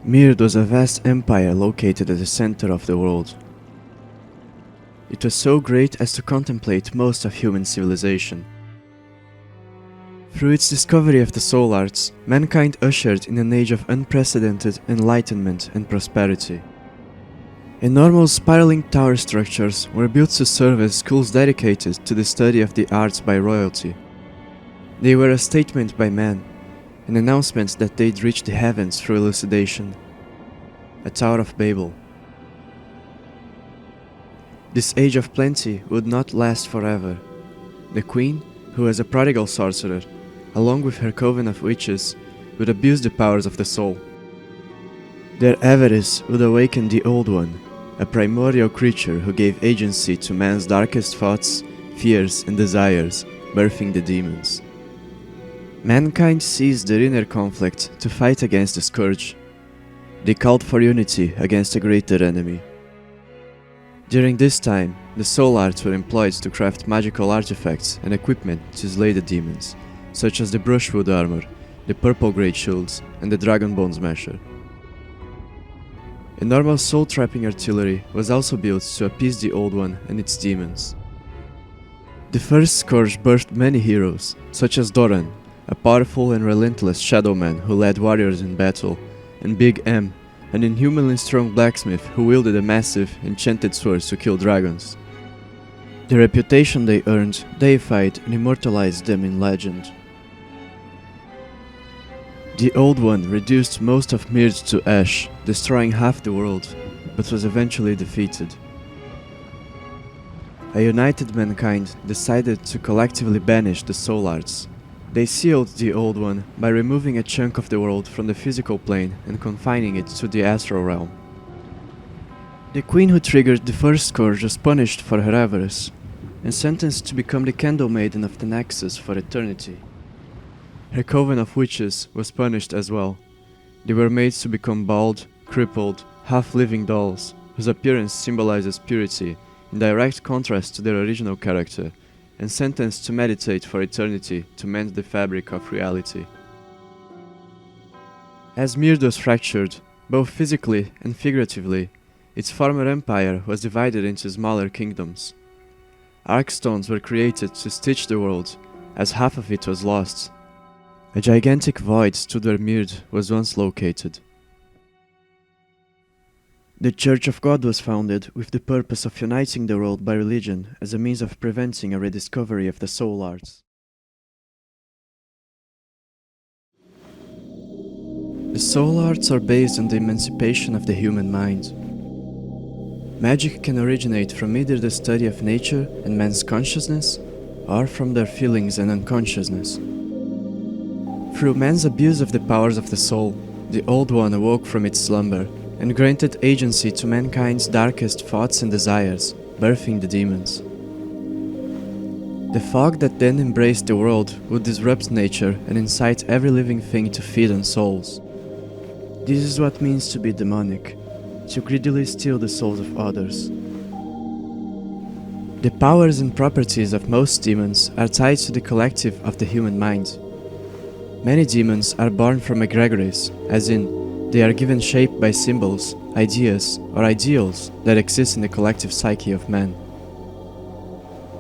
Mird was a vast empire located at the center of the world. It was so great as to contemplate most of human civilization. Through its discovery of the soul arts, mankind ushered in an age of unprecedented enlightenment and prosperity. Enormous spiraling tower structures were built to serve as schools dedicated to the study of the arts by royalty. They were a statement by man, an announcement that they'd reach the heavens through elucidation. A Tower of Babel. This age of plenty would not last forever. The queen, who was a prodigal sorcerer, along with her coven of witches, would abuse the powers of the soul. Their avarice would awaken the Old One, a primordial creature who gave agency to man's darkest thoughts, fears and desires, birthing the demons. Mankind seized their inner conflict to fight against the scourge. They called for unity against a greater enemy. During this time, the soul arts were employed to craft magical artifacts and equipment to slay the demons, such as the brushwood armor, the purple great shields, and the dragon bone smasher. Enormous soul-trapping artillery was also built to appease the Old One and its demons. The first scourge birthed many heroes, such as Doran, a powerful and relentless shadow man who led warriors in battle, and Big M, an inhumanly strong blacksmith who wielded a massive, enchanted sword to kill dragons. The reputation they earned deified and immortalized them in legend. The Old One reduced most of Mird to ash, destroying half the world, but was eventually defeated. A united mankind decided to collectively banish the soul arts. They sealed the Old One by removing a chunk of the world from the physical plane and confining it to the astral realm. The queen who triggered the first scourge was punished for her avarice, and sentenced to become the Candle Maiden of the Nexus for eternity. Her coven of witches was punished as well. They were made to become bald, crippled, half-living dolls, whose appearance symbolizes purity, in direct contrast to their original character, and sentenced to meditate for eternity to mend the fabric of reality. As Mird was fractured, both physically and figuratively, its former empire was divided into smaller kingdoms. Arkstones were created to stitch the world, as half of it was lost. A gigantic void stood where Mird was once located. The Church of God was founded with the purpose of uniting the world by religion as a means of preventing a rediscovery of the soul arts. The soul arts are based on the emancipation of the human mind. Magic can originate from either the study of nature and man's consciousness, or from their feelings and unconsciousness. Through man's abuse of the powers of the soul, the Old One awoke from its slumber and granted agency to mankind's darkest thoughts and desires, birthing the demons. The fog that then embraced the world would disrupt nature and incite every living thing to feed on souls. This is what it means to be demonic, to greedily steal the souls of others. The powers and properties of most demons are tied to the collective of the human mind. Many demons are born from egregories, as in, they are given shape by symbols, ideas, or ideals that exist in the collective psyche of man.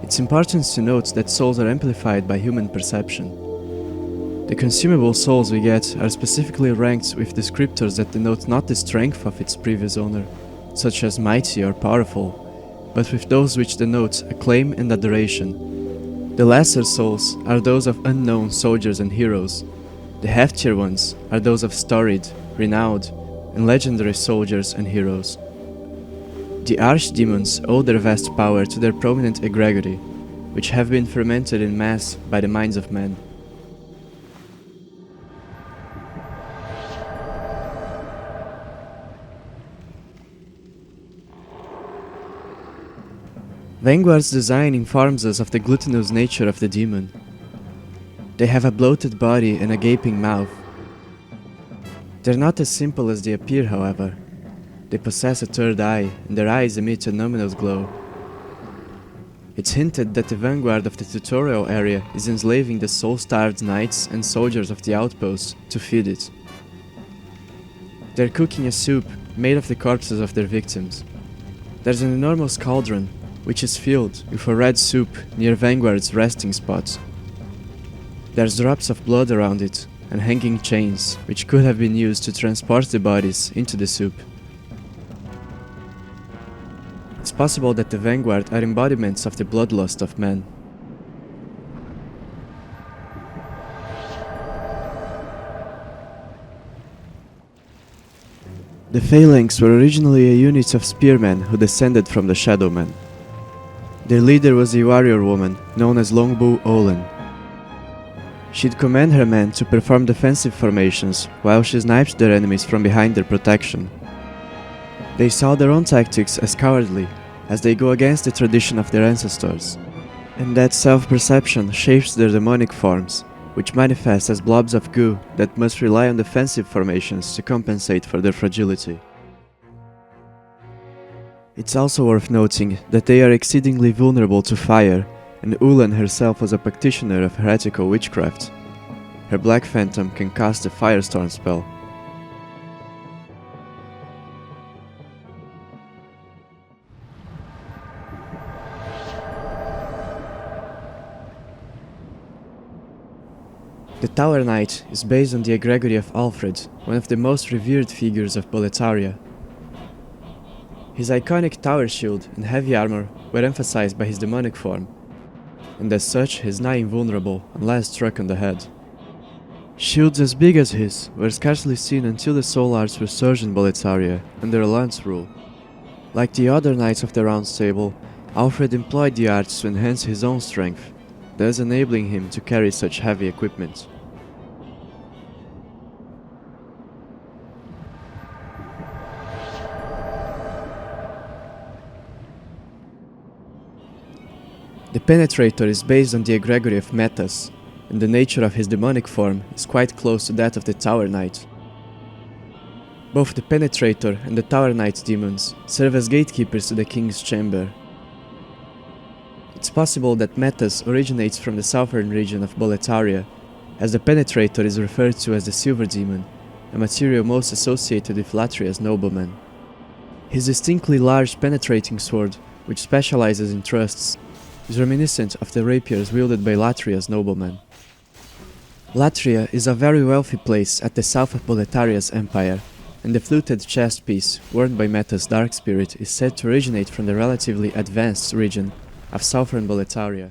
It's important to note that souls are amplified by human perception. The consumable souls we get are specifically ranked with descriptors that denote not the strength of its previous owner, such as mighty or powerful, but with those which denote acclaim and adoration. The lesser souls are those of unknown soldiers and heroes. The heftier ones are those of storied, renowned, and legendary soldiers and heroes. The archdemons owe their vast power to their prominent egregory, which have been fermented in mass by the minds of men. Vanguard's design informs us of the gluttonous nature of the demon. They have a bloated body and a gaping mouth. They're not as simple as they appear, however. They possess a third eye, and their eyes emit a luminous glow. It's hinted that the vanguard of the tutorial area is enslaving the soul-starved knights and soldiers of the outpost to feed it. They're cooking a soup made of the corpses of their victims. There's an enormous cauldron, which is filled with a red soup near Vanguard's resting spot. There's drops of blood around it, and hanging chains, which could have been used to transport the bodies into the soup. It's possible that the Vanguard are embodiments of the bloodlust of men. The Phalanx were originally a unit of spearmen who descended from the Shadowmen. Their leader was a warrior woman known as Longbow Olin. She'd command her men to perform defensive formations while she sniped their enemies from behind their protection. They saw their own tactics as cowardly, as they go against the tradition of their ancestors. And that self-perception shapes their demonic forms, which manifest as blobs of goo that must rely on defensive formations to compensate for their fragility. It's also worth noting that they are exceedingly vulnerable to fire, and Ulan herself was a practitioner of heretical witchcraft. Her Black Phantom can cast a Firestorm spell. The Tower Knight is based on the egregory of Alfred, one of the most revered figures of Boletaria. His iconic tower shield and heavy armor were emphasized by his demonic form, and as such he is nigh invulnerable unless struck on the head. Shields as big as his were scarcely seen until the Soul Arts resurged in Boletaria under Allant's rule. Like the other Knights of the Round Table, Alfred employed the arts to enhance his own strength, thus enabling him to carry such heavy equipment. The Penetrator is based on the egregory of Metas, and the nature of his demonic form is quite close to that of the Tower Knight. Both the Penetrator and the Tower Knight demons serve as gatekeepers to the King's Chamber. It's possible that Metas originates from the southern region of Boletaria, as the Penetrator is referred to as the Silver Demon, a material most associated with Latria's noblemen. His distinctly large penetrating sword, which specializes in thrusts, is reminiscent of the rapiers wielded by Latria's noblemen. Latria is a very wealthy place at the south of Boletaria's empire, and the fluted chest piece worn by Meta's dark spirit is said to originate from the relatively advanced region of southern Boletaria.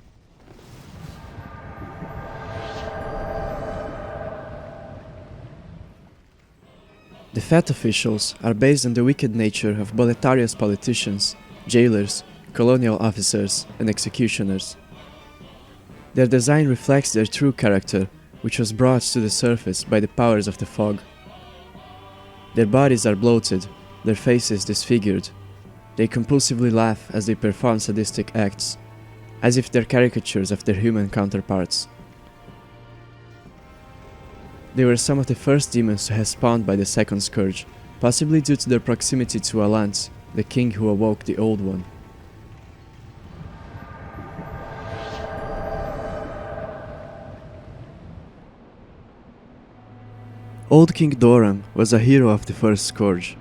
The Fat Officials are based on the wicked nature of Boletaria's politicians, jailers, colonial officers, and executioners. Their design reflects their true character, which was brought to the surface by the powers of the fog. Their bodies are bloated, their faces disfigured. They compulsively laugh as they perform sadistic acts, as if they're caricatures of their human counterparts. They were some of the first demons to have spawned by the second scourge, possibly due to their proximity to Allant, the king who awoke the Old One. Old King Doran was a hero of the first scourge,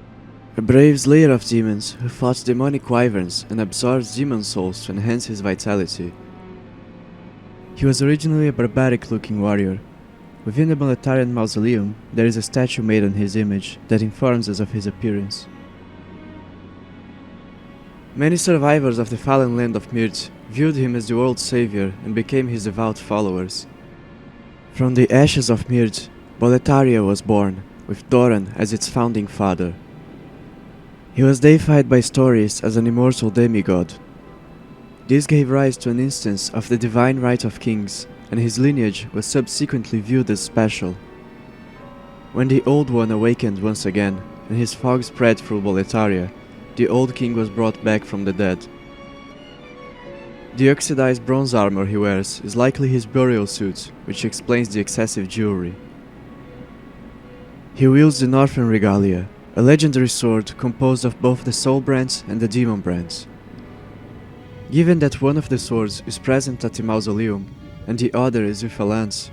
a brave slayer of demons who fought demonic wyverns and absorbed demon souls to enhance his vitality. He was originally a barbaric-looking warrior. Within the Boletarian mausoleum, there is a statue made on his image that informs us of his appearance. Many survivors of the fallen land of Mirth viewed him as the world's savior and became his devout followers. From the ashes of Mirth, Boletaria was born, with Doran as its founding father. He was deified by stories as an immortal demigod. This gave rise to an instance of the divine right of kings, and his lineage was subsequently viewed as special. When the Old One awakened once again, and his fog spread through Boletaria, the Old King was brought back from the dead. The oxidized bronze armor he wears is likely his burial suit, which explains the excessive jewelry. He wields the Northern Regalia, a legendary sword composed of both the Soul Brands and the Demon Brands. Given that one of the swords is present at the mausoleum, and the other is with Allant,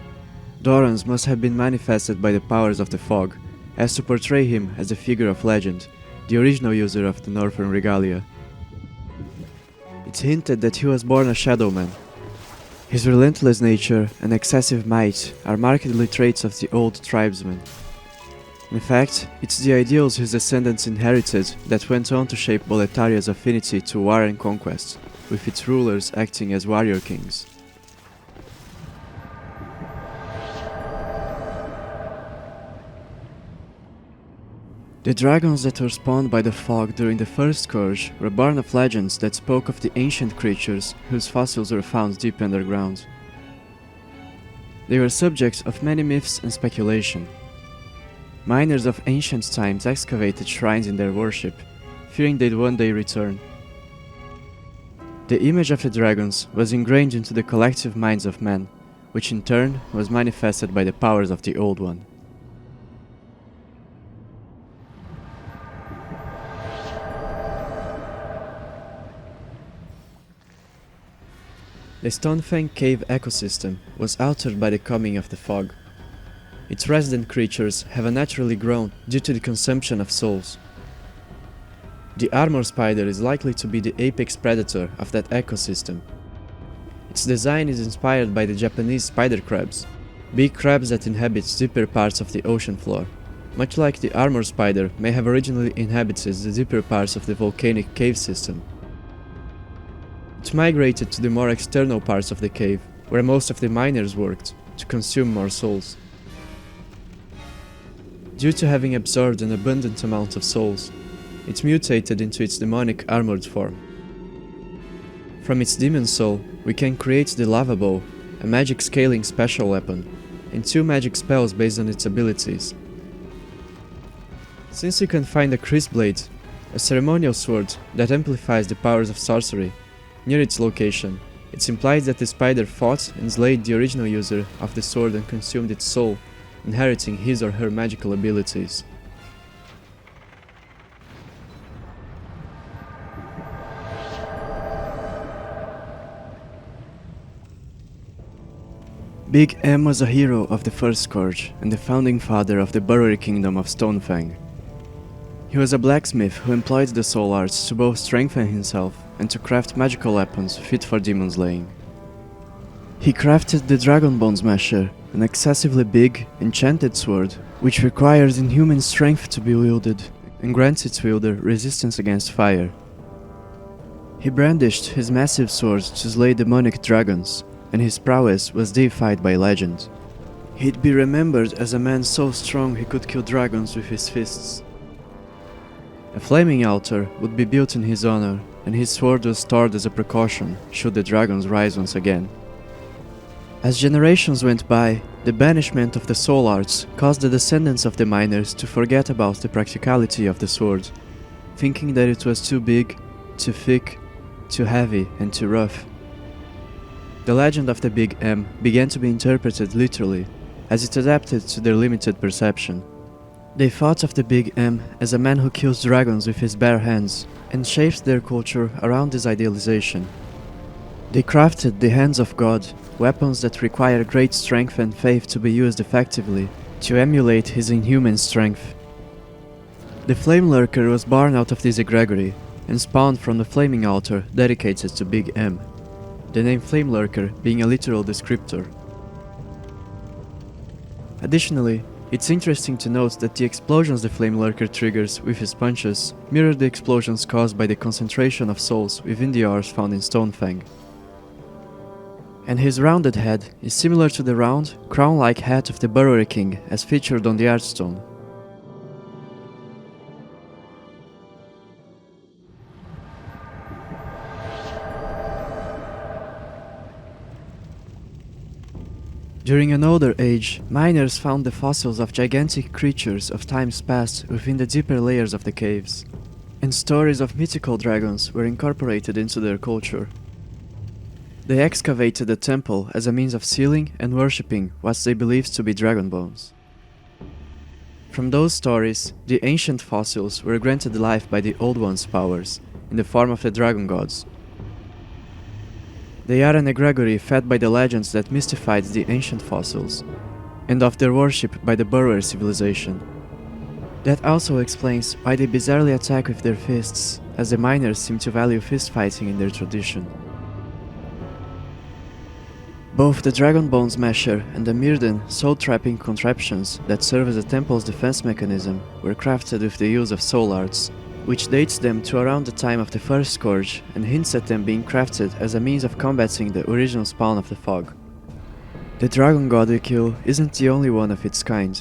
Doran's must have been manifested by the powers of the fog, as to portray him as a figure of legend, the original user of the Northern Regalia. It's hinted that he was born a Shadowman. His relentless nature and excessive might are markedly traits of the old tribesmen. In fact, it's the ideals his descendants inherited that went on to shape Boletaria's affinity to war and conquest, with its rulers acting as warrior kings. The dragons that were spawned by the fog during the first scourge were born of legends that spoke of the ancient creatures whose fossils were found deep underground. They were subjects of many myths and speculation. Miners of ancient times excavated shrines in their worship, fearing they'd one day return. The image of the dragons was ingrained into the collective minds of men, which in turn was manifested by the powers of the Old One. The Stonefang cave ecosystem was altered by the coming of the fog. Its resident creatures have unnaturally grown due to the consumption of souls. The armor spider is likely to be the apex predator of that ecosystem. Its design is inspired by the Japanese spider crabs, big crabs that inhabit deeper parts of the ocean floor, much like the armor spider may have originally inhabited the deeper parts of the volcanic cave system. It migrated to the more external parts of the cave, where most of the miners worked, to consume more souls. Due to having absorbed an abundant amount of souls, it mutated into its demonic armored form. From its demon soul, we can create the Lava Bow, a magic scaling special weapon, and 2 magic spells based on its abilities. Since you can find a Crisp Blade, a ceremonial sword that amplifies the powers of sorcery, near its location, it's implied that the spider fought and slayed the original user of the sword and consumed its soul, inheriting his or her magical abilities. Big M was a hero of the First Scourge and the founding father of the Burrower Kingdom of Stonefang. He was a blacksmith who employed the soul arts to both strengthen himself and to craft magical weapons fit for demon slaying. He crafted the Dragon Bone Smasher, an excessively big, enchanted sword which requires inhuman strength to be wielded and grants its wielder resistance against fire. He brandished his massive sword to slay demonic dragons, and his prowess was deified by legend. He'd be remembered as a man so strong he could kill dragons with his fists. A flaming altar would be built in his honor, and his sword was stored as a precaution should the dragons rise once again. As generations went by, the banishment of the soul arts caused the descendants of the miners to forget about the practicality of the sword, thinking that it was too big, too thick, too heavy, and too rough. The legend of the Big M began to be interpreted literally, as it adapted to their limited perception. They thought of the Big M as a man who kills dragons with his bare hands, and shaped their culture around this idealization. They crafted the Hands of God, weapons that require great strength and faith to be used effectively, to emulate his inhuman strength. The Flamelurker was born out of this egregory, and spawned from the flaming altar dedicated to Big M, the name Flamelurker being a literal descriptor. Additionally, it's interesting to note that the explosions the Flamelurker triggers with his punches mirror the explosions caused by the concentration of souls within the ores found in Stonefang. And his rounded head is similar to the round, crown-like hat of the Burrower King as featured on the Artstone. During an older age, miners found the fossils of gigantic creatures of times past within the deeper layers of the caves, and stories of mythical dragons were incorporated into their culture. They excavated a temple as a means of sealing and worshipping what they believed to be dragon bones. From those stories, the ancient fossils were granted life by the Old One's powers, in the form of the dragon gods. They are an egregory fed by the legends that mystified the ancient fossils, and of their worship by the Burrower civilization. That also explains why they bizarrely attack with their fists, as the miners seem to value fist fighting in their tradition. Both the Dragonbone Smasher and the Mirden soul-trapping contraptions that serve as the temple's defense mechanism were crafted with the use of soul arts, which dates them to around the time of the first scourge and hints at them being crafted as a means of combating the original spawn of the fog. The dragon god we kill isn't the only one of its kind.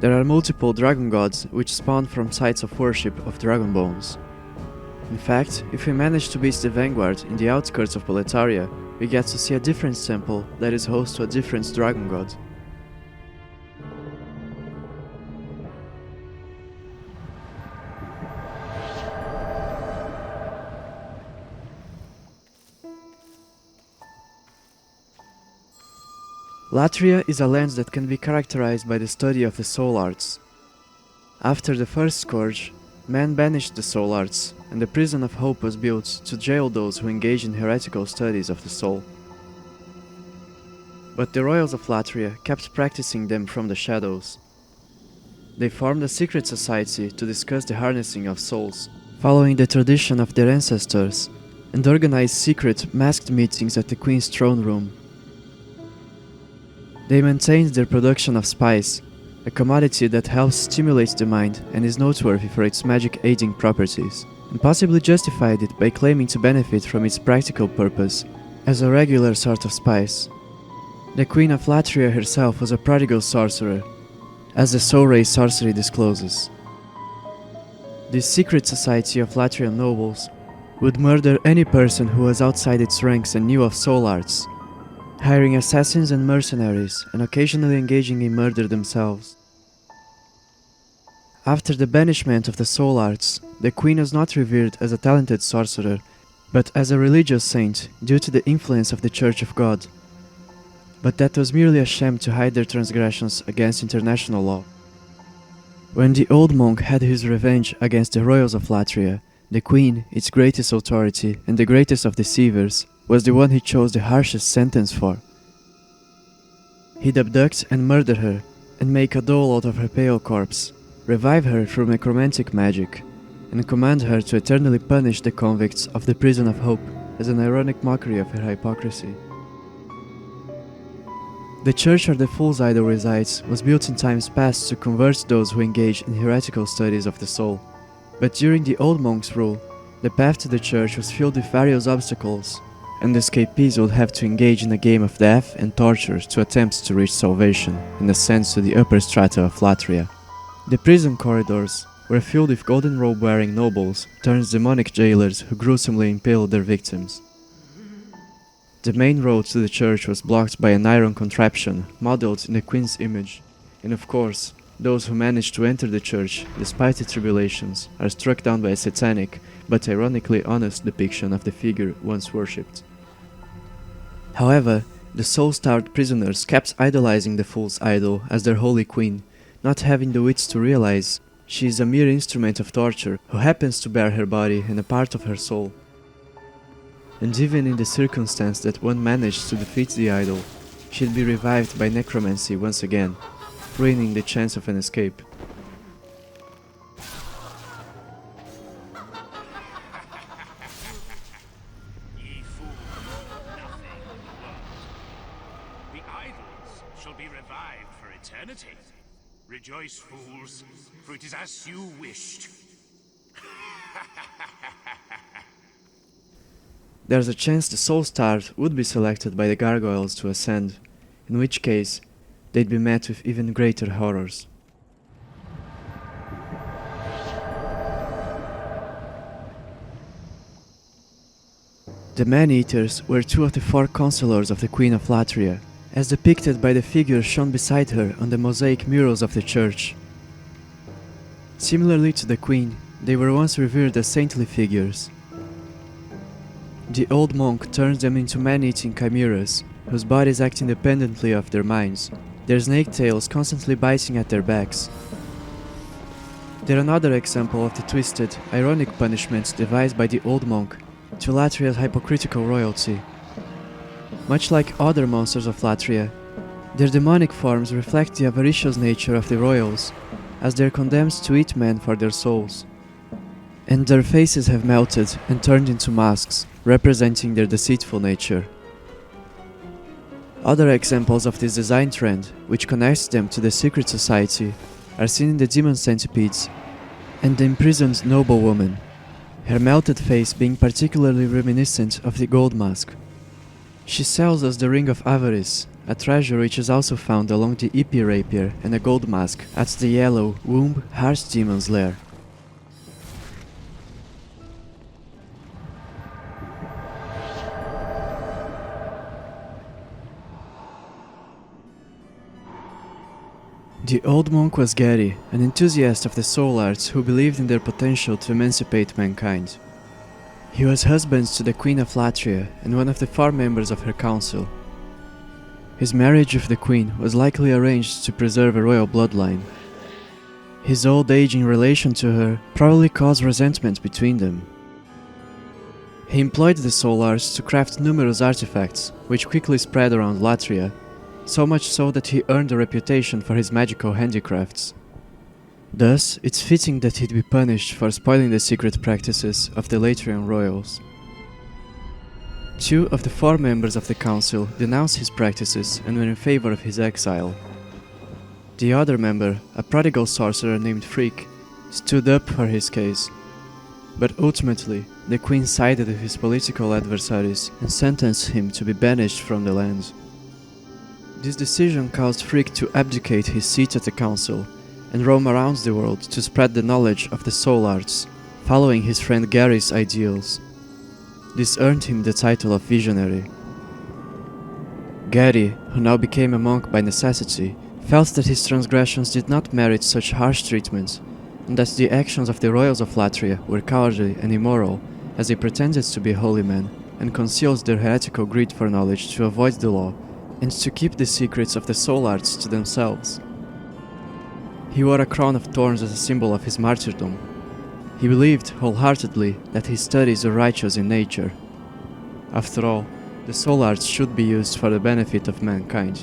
There are multiple dragon gods which spawn from sites of worship of dragon bones. In fact, if we manage to beat the vanguard in the outskirts of Latria, we get to see a different temple that is host to a different dragon god. Latria is a land that can be characterized by the study of the soul arts. After the first scourge, man banished the soul arts, and the prison of hope was built to jail those who engage in heretical studies of the soul. But the royals of Latria kept practicing them from the shadows. They formed a secret society to discuss the harnessing of souls, following the tradition of their ancestors, and organized secret, masked meetings at the Queen's throne room. They maintained their production of spice, a commodity that helps stimulate the mind and is noteworthy for its magic aiding properties, and possibly justified it by claiming to benefit from its practical purpose as a regular sort of spice. The Queen of Latria herself was a prodigal sorcerer, as the Soul Ray sorcery discloses. This secret society of Latrian nobles would murder any person who was outside its ranks and knew of soul arts, hiring assassins and mercenaries, and occasionally engaging in murder themselves. After the banishment of the soul arts, the queen was not revered as a talented sorcerer, but as a religious saint due to the influence of the Church of God. But that was merely a sham to hide their transgressions against international law. When the old monk had his revenge against the royals of Latria, the queen, its greatest authority and the greatest of deceivers, was the one he chose the harshest sentence for. He'd abduct and murder her, and make a doll out of her pale corpse, revive her through necromantic magic, and command her to eternally punish the convicts of the prison of hope as an ironic mockery of her hypocrisy. The church where the fool's idol resides was built in times past to convert those who engage in heretical studies of the soul, but during the old monk's rule, the path to the church was filled with various obstacles, and the escapees would have to engage in a game of death and torture to attempt to reach salvation and ascend to the upper strata of Latria. The prison corridors were filled with golden robe-wearing nobles turned demonic jailers who gruesomely impaled their victims. The main road to the church was blocked by an iron contraption modeled in the queen's image, and of course, those who managed to enter the church, despite the tribulations, are struck down by a satanic, but ironically honest depiction of the figure once worshipped. However, the soul-starved prisoners kept idolizing the fool's idol as their holy queen, not having the wits to realize she is a mere instrument of torture who happens to bear her body and a part of her soul. And even in the circumstance that one managed to defeat the idol, she'd be revived by necromancy once again, ruining the chance of an escape. Ye fool, nothing works. The idols shall be revived for eternity. Rejoice, fools, for it is as you wished. There's a chance the soul-starved would be selected by the gargoyles to ascend, in which case they'd be met with even greater horrors. The Maneaters were two of the four consulars of the Queen of Latria, as depicted by the figure shown beside her on the mosaic murals of the church. Similarly to the Queen, they were once revered as saintly figures. The old monk turns them into man-eating chimeras, whose bodies act independently of their minds, their snake tails constantly biting at their backs. They're another example of the twisted, ironic punishments devised by the old monk to Latria's hypocritical royalty. Much like other monsters of Latria, their demonic forms reflect the avaricious nature of the royals, as they are condemned to eat men for their souls. And their faces have melted and turned into masks, representing their deceitful nature. Other examples of this design trend, which connects them to the secret society, are seen in the demon centipedes and the imprisoned noblewoman, her melted face being particularly reminiscent of the gold mask. She sells us the Ring of Avarice, a treasure which is also found along the EP rapier and a gold mask at the yellow Womb Harsh Demon's lair. The old monk was Gary, an enthusiast of the soul arts who believed in their potential to emancipate mankind. He was husband to the Queen of Latria and one of the 4 members of her council. His marriage with the Queen was likely arranged to preserve a royal bloodline. His old age in relation to her probably caused resentment between them. He employed the soul arts to craft numerous artifacts, which quickly spread around Latria, so much so that he earned a reputation for his magical handicrafts. Thus, it's fitting that he'd be punished for spoiling the secret practices of the Latrian royals. 2 of the 4 members of the council denounced his practices and were in favor of his exile. The other member, a prodigal sorcerer named Freak, stood up for his case. But ultimately, the Queen sided with his political adversaries and sentenced him to be banished from the land. This decision caused Freak to abdicate his seat at the council and roam around the world to spread the knowledge of the soul arts, following his friend Gary's ideals. This earned him the title of Visionary. Gary, who now became a monk by necessity, felt that his transgressions did not merit such harsh treatment, and that the actions of the royals of Latria were cowardly and immoral, as they pretended to be holy men and concealed their heretical greed for knowledge to avoid the law and to keep the secrets of the soul arts to themselves. He wore a crown of thorns as a symbol of his martyrdom. He believed wholeheartedly that his studies were righteous in nature. After all, the soul arts should be used for the benefit of mankind.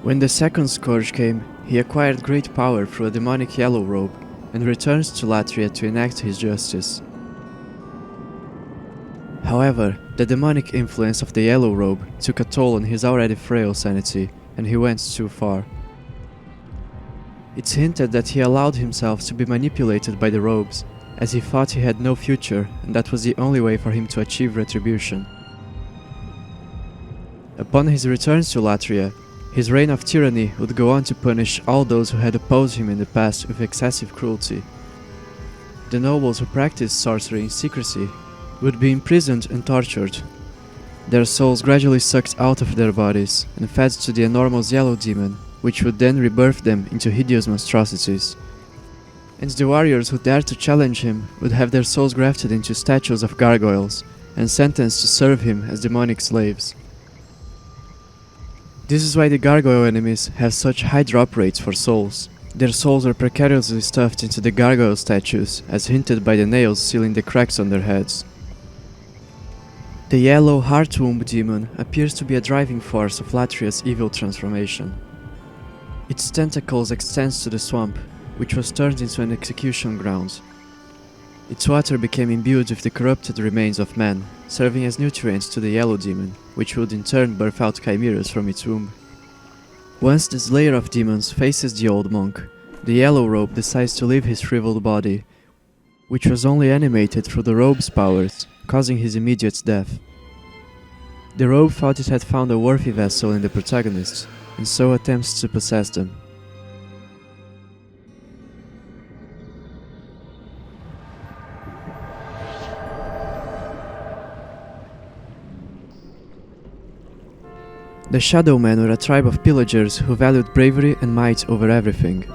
When the second scourge came, he acquired great power through a demonic yellow robe and returned to Latria to enact his justice. However, the demonic influence of the yellow robe took a toll on his already frail sanity, and he went too far. It's hinted that he allowed himself to be manipulated by the robes, as he thought he had no future and that was the only way for him to achieve retribution. Upon his return to Latria, his reign of tyranny would go on to punish all those who had opposed him in the past with excessive cruelty. The nobles who practiced sorcery in secrecy would be imprisoned and tortured, their souls gradually sucked out of their bodies and fed to the enormous yellow demon, which would then rebirth them into hideous monstrosities. And the warriors who dared to challenge him would have their souls grafted into statues of gargoyles and sentenced to serve him as demonic slaves. This is why the gargoyle enemies have such high drop rates for souls. Their souls are precariously stuffed into the gargoyle statues, as hinted by the nails sealing the cracks on their heads. The yellow Heartwomb demon appears to be a driving force of Latria's evil transformation. Its tentacles extend to the swamp, which was turned into an execution ground. Its water became imbued with the corrupted remains of men, serving as nutrients to the yellow demon, which would in turn birth out chimeras from its womb. Once the slayer of demons faces the old monk, the yellow robe decides to leave his shriveled body, which was only animated through the robe's powers, causing his immediate death. The robe thought it had found a worthy vessel in the protagonist, and so attempts to possess them. The Shadow Men were a tribe of pillagers who valued bravery and might over everything.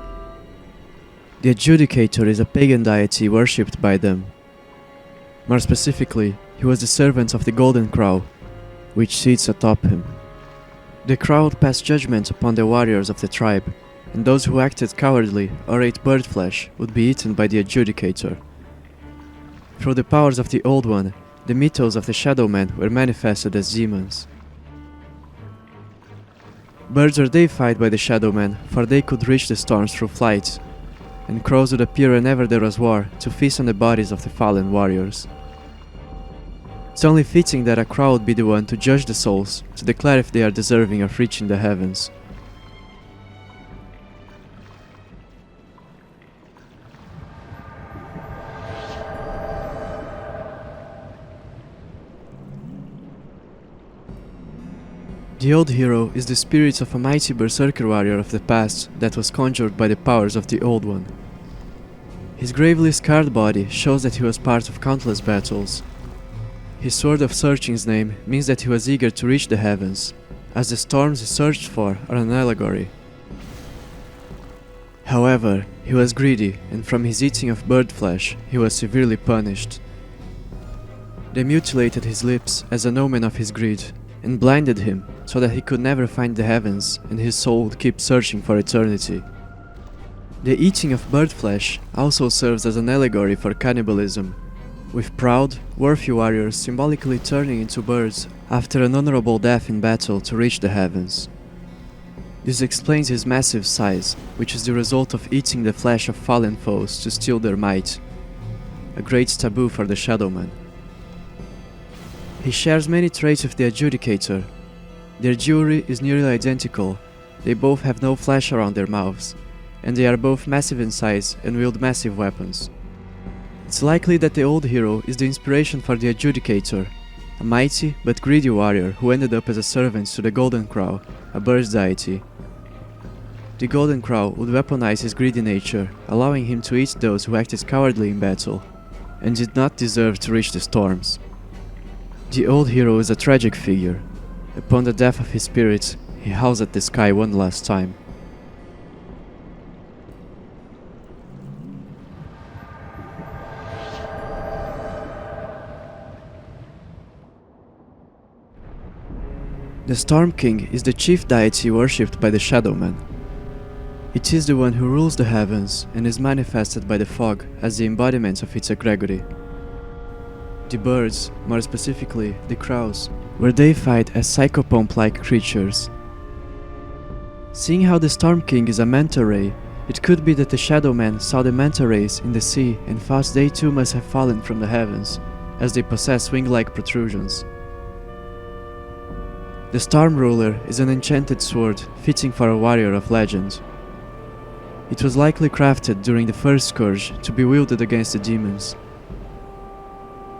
The Adjudicator is a pagan deity worshipped by them. More specifically, he was the servant of the Golden Crow, which sits atop him. The Crow would pass judgment upon the warriors of the tribe, and those who acted cowardly or ate bird flesh would be eaten by the Adjudicator. Through the powers of the Old One, the mythos of the Shadow Men were manifested as demons. Birds are deified by the Shadow Men, for they could reach the storms through flight, and crows would appear whenever there was war to feast on the bodies of the fallen warriors. It's only fitting that a crow would be the one to judge the souls, to declare if they are deserving of reaching the heavens. The old hero is the spirit of a mighty berserker warrior of the past that was conjured by the powers of the old one. His gravely scarred body shows that he was part of countless battles. His Sword of Searching's name means that he was eager to reach the heavens, as the storms he searched for are an allegory. However, he was greedy, and from his eating of bird flesh, he was severely punished. They mutilated his lips as an omen of his greed, and blinded him so that he could never find the heavens and his soul would keep searching for eternity. The eating of bird flesh also serves as an allegory for cannibalism, with proud, worthy warriors symbolically turning into birds after an honorable death in battle to reach the heavens. This explains his massive size, which is the result of eating the flesh of fallen foes to steal their might, a great taboo for the Shadowman. He shares many traits with the Adjudicator. Their jewelry is nearly identical, they both have no flesh around their mouths, and they are both massive in size and wield massive weapons. It's likely that the old hero is the inspiration for the Adjudicator, a mighty but greedy warrior who ended up as a servant to the Golden Crow, a bird deity. The Golden Crow would weaponize his greedy nature, allowing him to eat those who acted cowardly in battle, and did not deserve to reach the storms. The old hero is a tragic figure. Upon the death of his spirit, he howls at the sky one last time. The Storm King is the chief deity worshipped by the Shadowman. It is the one who rules the heavens and is manifested by the fog as the embodiment of its egregore. The birds, more specifically the crows, were deified as psychopomp-like creatures. Seeing how the Storm King is a manta ray, it could be that the Shadowman saw the manta rays in the sea and thought they too must have fallen from the heavens, as they possess wing-like protrusions. The Storm Ruler is an enchanted sword fitting for a warrior of legend. It was likely crafted during the first scourge to be wielded against the demons.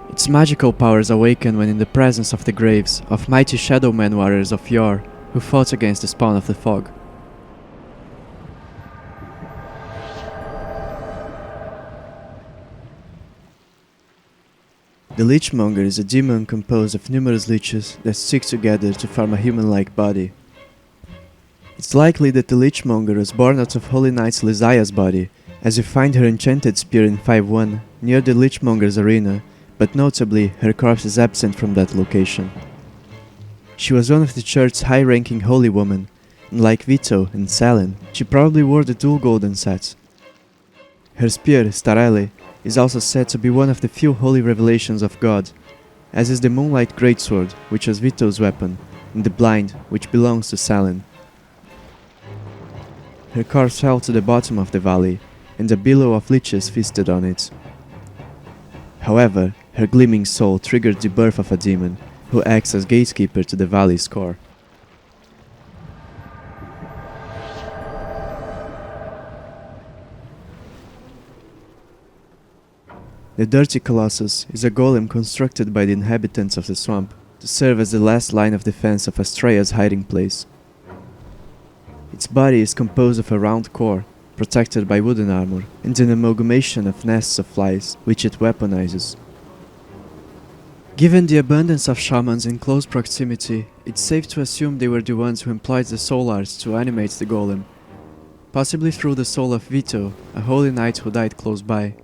Its magical powers awaken when in the presence of the graves of mighty Shadowman warriors of yore who fought against the spawn of the fog. The Leechmonger is a demon composed of numerous leeches that stick together to form a human-like body. It's likely that the Leechmonger was born out of Holy Knight Lysia's body, as you find her enchanted spear in 5-1 near the Leechmonger's arena, but notably her corpse is absent from that location. She was one of the church's high-ranking holy women, and like Vito and Salen, she probably wore the dual golden set. Her spear, Starele, is also said to be one of the few holy revelations of God, as is the Moonlight Greatsword, which was Vito's weapon, and the Blind, which belongs to Salen. Her corpse fell to the bottom of the valley, and a billow of leeches feasted on it. However, her gleaming soul triggered the birth of a demon, who acts as gatekeeper to the valley's core. The Dirty Colossus is a golem constructed by the inhabitants of the swamp to serve as the last line of defense of Astraea's hiding place. Its body is composed of a round core, protected by wooden armor, and an amalgamation of nests of flies, which it weaponizes. Given the abundance of shamans in close proximity, it's safe to assume they were the ones who employed the soul arts to animate the golem, possibly through the soul of Vito, a holy knight who died close by.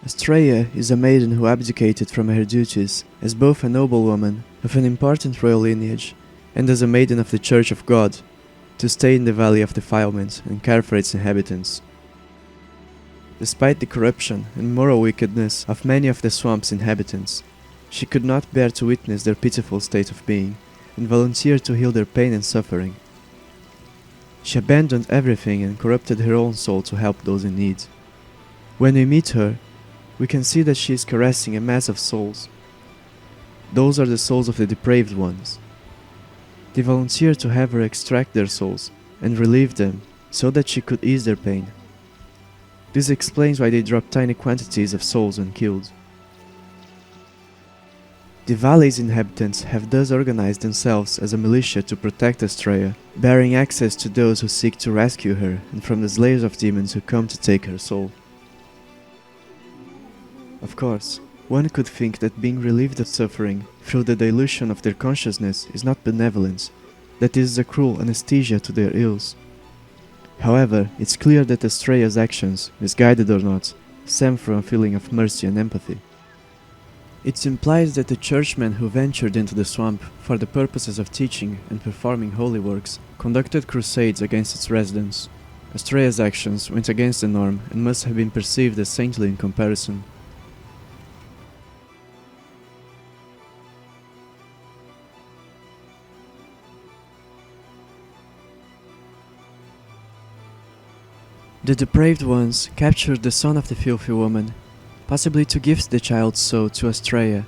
Astraea is a maiden who abdicated from her duties as both a noblewoman of an important royal lineage and as a maiden of the Church of God to stay in the Valley of Defilement and care for its inhabitants. Despite the corruption and moral wickedness of many of the swamp's inhabitants, she could not bear to witness their pitiful state of being, and volunteered to heal their pain and suffering. She abandoned everything and corrupted her own soul to help those in need. When we meet her, we can see that she is caressing a mass of souls. Those are the souls of the depraved ones. They volunteered to have her extract their souls and relieve them so that she could ease their pain. This explains why they drop tiny quantities of souls when killed. The valley's inhabitants have thus organized themselves as a militia to protect Astraea, bearing access to those who seek to rescue her and from the slayers of demons who come to take her soul. Of course, one could think that being relieved of suffering through the dilution of their consciousness is not benevolence, that it is a cruel anesthesia to their ills. However, it's clear that Astraea's actions, misguided or not, stem from a feeling of mercy and empathy. It implies that the churchmen who ventured into the swamp for the purposes of teaching and performing holy works conducted crusades against its residents. Astraea's actions went against the norm and must have been perceived as saintly in comparison. The depraved ones captured the son of the filthy woman, possibly to gift the child's soul to Astraea.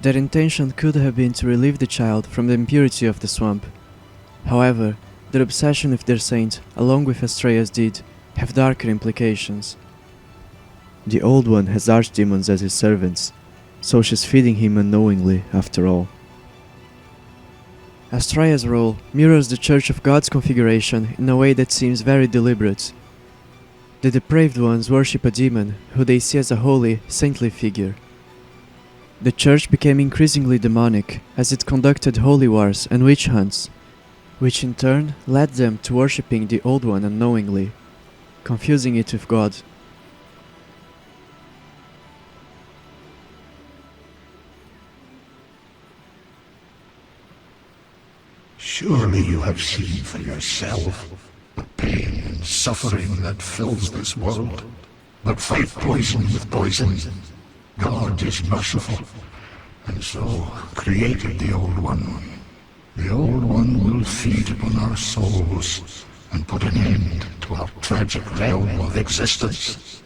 Their intention could have been to relieve the child from the impurity of the swamp. However, their obsession with their saint, along with Astraea's deed, have darker implications. The Old One has archdemons as his servants, so she's feeding him unknowingly after all. Astraea's role mirrors the Church of God's configuration in a way that seems very deliberate. The depraved ones worship a demon who they see as a holy, saintly figure. The church became increasingly demonic as it conducted holy wars and witch hunts, which in turn led them to worshipping the Old One unknowingly, confusing it with God. Surely you have seen for yourself the pain and suffering that fills this world. But fight poison with poison. God is merciful, and so created the Old One. The Old One will feed upon our souls and put an end to our tragic realm of existence.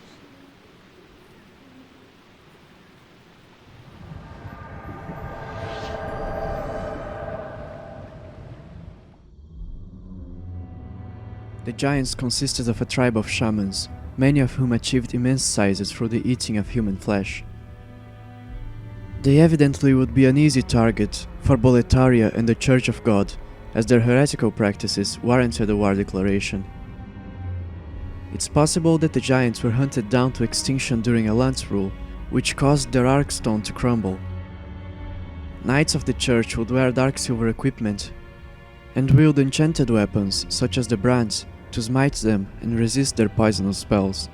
The giants consisted of a tribe of shamans, many of whom achieved immense sizes through the eating of human flesh. They evidently would be an easy target for Latria and the Church of God, as their heretical practices warranted a war declaration. It's possible that the giants were hunted down to extinction during Allant's rule, which caused their Arkstone to crumble. Knights of the Church would wear dark silver equipment and wield enchanted weapons, such as the brands, to smite them and resist their poisonous spells.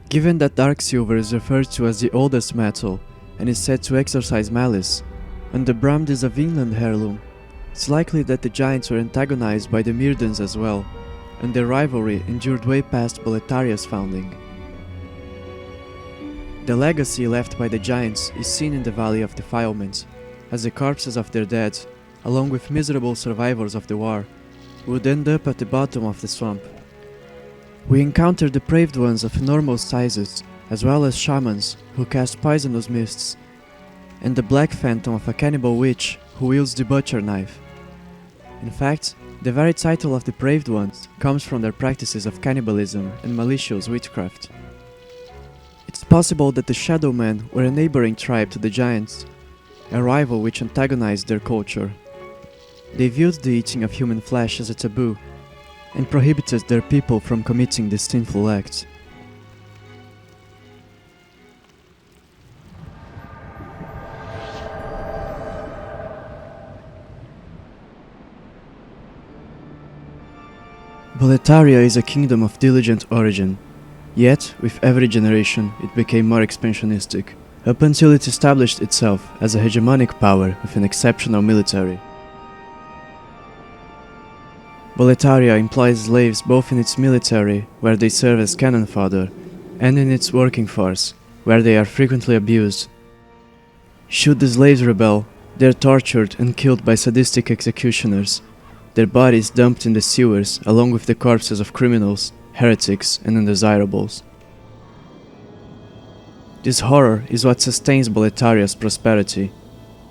Given that dark silver is referred to as the oldest metal and is said to exorcise malice, and the brand is a Vinland heirloom, it's likely that the giants were antagonized by the Myrdans as well, and their rivalry endured way past Latria's founding. The legacy left by the giants is seen in the Valley of Defilement, as the corpses of their dead, along with miserable survivors of the war, would end up at the bottom of the swamp. We encounter depraved ones of enormous sizes, as well as shamans who cast poisonous mists, and the black phantom of a cannibal witch who wields the butcher knife. In fact, the very title of depraved ones comes from their practices of cannibalism and malicious witchcraft. It's possible that the Shadow Men were a neighboring tribe to the giants, a rival which antagonized their culture. They viewed the eating of human flesh as a taboo, and prohibited their people from committing this sinful act. Latria is a kingdom of diligent origin, yet with every generation it became more expansionistic, up until it established itself as a hegemonic power with an exceptional military. Boletaria employs slaves both in its military, where they serve as cannon fodder, and in its working force, where they are frequently abused. Should the slaves rebel, they are tortured and killed by sadistic executioners, their bodies dumped in the sewers along with the corpses of criminals, heretics, and undesirables. This horror is what sustains Boletaria's prosperity.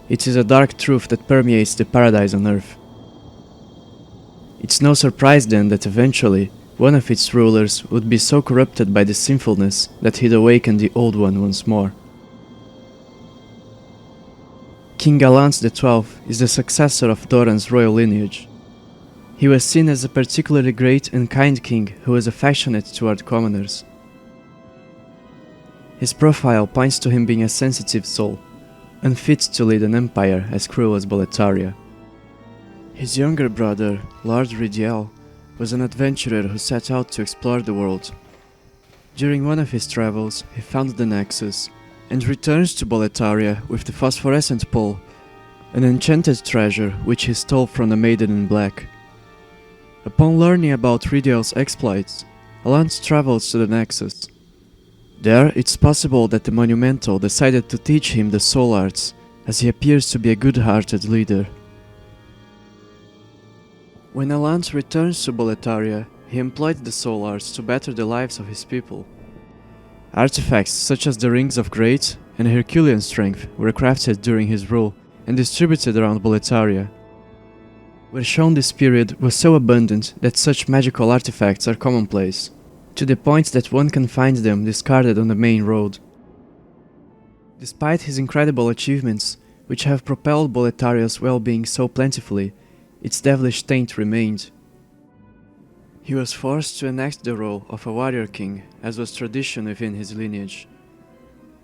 It is a dark truth that permeates the paradise on earth. It's no surprise then that eventually one of its rulers would be so corrupted by the sinfulness that he'd awaken the Old One once more. King Allant XII is the successor of Doran's royal lineage. He was seen as a particularly great and kind king who was affectionate toward commoners. His profile points to him being a sensitive soul, unfit to lead an empire as cruel as Boletaria. His younger brother, Lord Ridiel, was an adventurer who set out to explore the world. During one of his travels, he found the Nexus, and returns to Boletaria with the phosphorescent pole, an enchanted treasure which he stole from the Maiden in Black. Upon learning about Ridiel's exploits, Allant travels to the Nexus. There, it's possible that the Monumental decided to teach him the soul arts, as he appears to be a good-hearted leader. When Allant returns to Boletaria, he employed the soul arts to better the lives of his people. Artifacts such as the Rings of Great and Herculean Strength were crafted during his rule and distributed around Boletaria. Where shown this period was so abundant that such magical artifacts are commonplace, to the point that one can find them discarded on the main road. Despite his incredible achievements, which have propelled Boletaria's well-being so plentifully, its devilish taint remained. He was forced to enact the role of a warrior king, as was tradition within his lineage.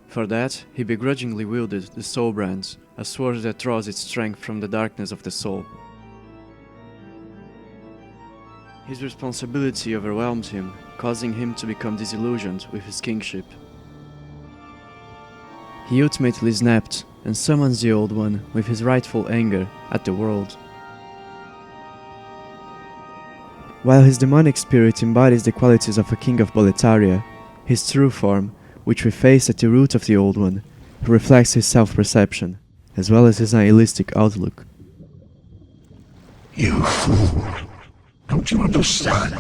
For that, he begrudgingly wielded the Soul Brand, a sword that draws its strength from the darkness of the soul. His responsibility overwhelmed him, causing him to become disillusioned with his kingship. He ultimately snapped and summons the Old One with his rightful anger at the world. While his demonic spirit embodies the qualities of a king of Boletaria, his true form, which we face at the root of the Old One, reflects his self-perception, as well as his nihilistic outlook. You fool! Don't you understand?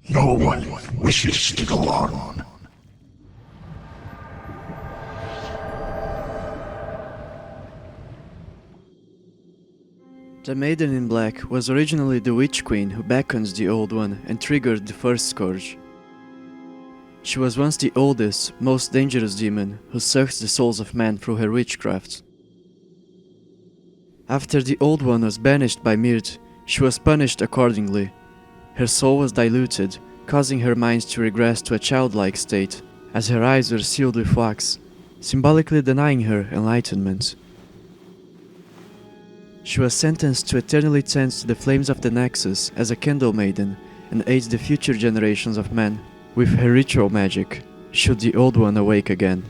No one wishes to go on. The Maiden in Black was originally the Witch Queen who beckoned the Old One and triggered the first scourge. She was once the oldest, most dangerous demon who sucked the souls of men through her witchcraft. After the Old One was banished by Myrd, she was punished accordingly. Her soul was diluted, causing her mind to regress to a childlike state, as her eyes were sealed with wax, symbolically denying her enlightenment. She was sentenced to eternally tend to the flames of the Nexus as a candle maiden and aid the future generations of men with her ritual magic, should the Old One awake again.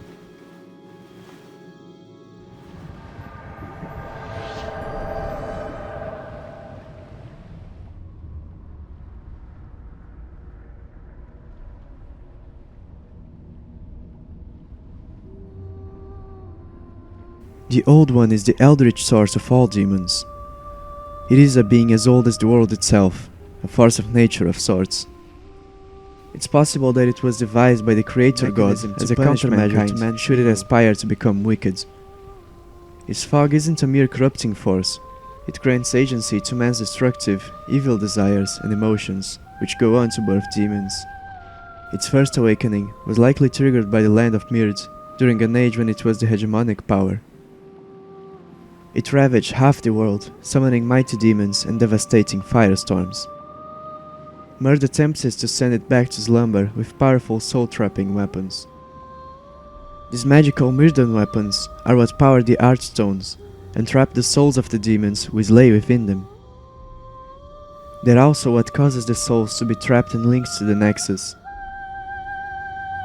The Old One is the eldritch source of all demons. It is a being as old as the world itself, a force of nature of sorts. It's possible that it was devised by the Creator God as a countermeasure to man should it aspire to become wicked. Its fog isn't a mere corrupting force, it grants agency to man's destructive, evil desires and emotions, which go on to birth demons. Its first awakening was likely triggered by the land of Myrd, during an age when it was the hegemonic power. It ravaged half the world, summoning mighty demons and devastating firestorms. Myrd attempted to send it back to slumber with powerful soul-trapping weapons. These magical Myrdan weapons are what power the Archstones and trap the souls of the demons who lay within them. They're also what causes the souls to be trapped and linked to the Nexus.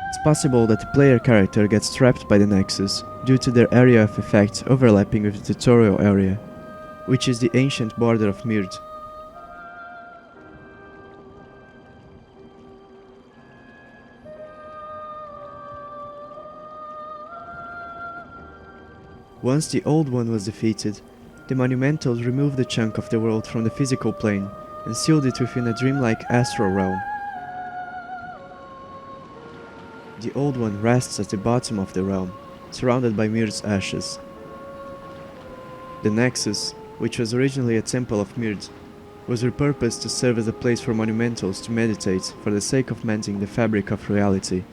It's possible that the player character gets trapped by the Nexus due to their area of effect overlapping with the tutorial area, which is the ancient border of Myrd. Once the Old One was defeated, the Monumentals removed a chunk of the world from the physical plane and sealed it within a dreamlike astral realm. The Old One rests at the bottom of the realm, surrounded by Myrd's ashes. The Nexus, which was originally a temple of Myrd, was repurposed to serve as a place for Monumentals to meditate for the sake of mending the fabric of reality.